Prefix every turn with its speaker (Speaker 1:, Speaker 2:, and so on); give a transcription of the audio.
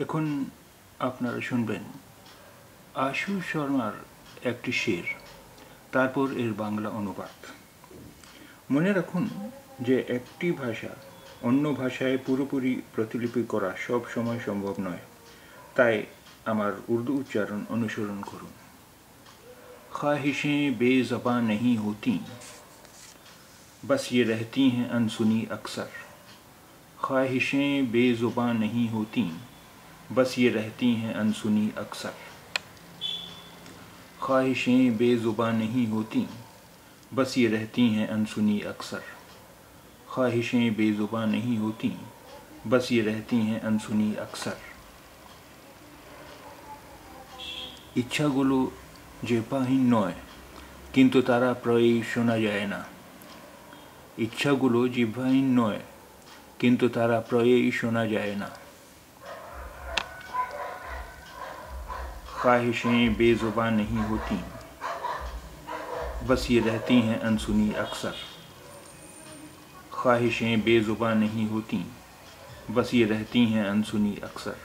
Speaker 1: এখন আপনারা শুনবেন আশু শর্মার একটি শের, তারপর এর বাংলা অনুবাদ। মনে রাখুন যে একটি ভাষা অন্য ভাষায় পুরোপুরি প্রতিলিপি করা সব সময় সম্ভব নয়, তাই আমার উর্দু উচ্চারণ অনুসরণ করুন। ख्वाहिशें बेज़बां नहीं होती, बस ये रहती हैं अनसुनी अक्सर। ख्वाहिशें बेज़ुबां नहीं होती, बस ये रहती हैं अनसुनी अक्सर। ख्वाहिशें बेज़ुबां नहीं होती, बस ये रहती हैं अनसुनी अक्सर। ख्वाहिशें बेज़ुबां नहीं होती, बस ये रहती हैं अनसुनी अक्सर। ইচ্ছাগুলো জিহ্বাহীন নয়, কিন্তু তারা প্রায়ই শোনা যায় না। ইচ্ছাগুলো জিহ্বাহীন নয়, কিন্তু তারা প্রায়ই শোনা যায় না। ख्वाहिशें बेज़ुबां नहीं होती, बस ये रहती हैं अनसुनी अक्सर। ख्वाहिशें बेज़ुबां नहीं होती, बस ये रहती हैं अनसुनी अक्सर।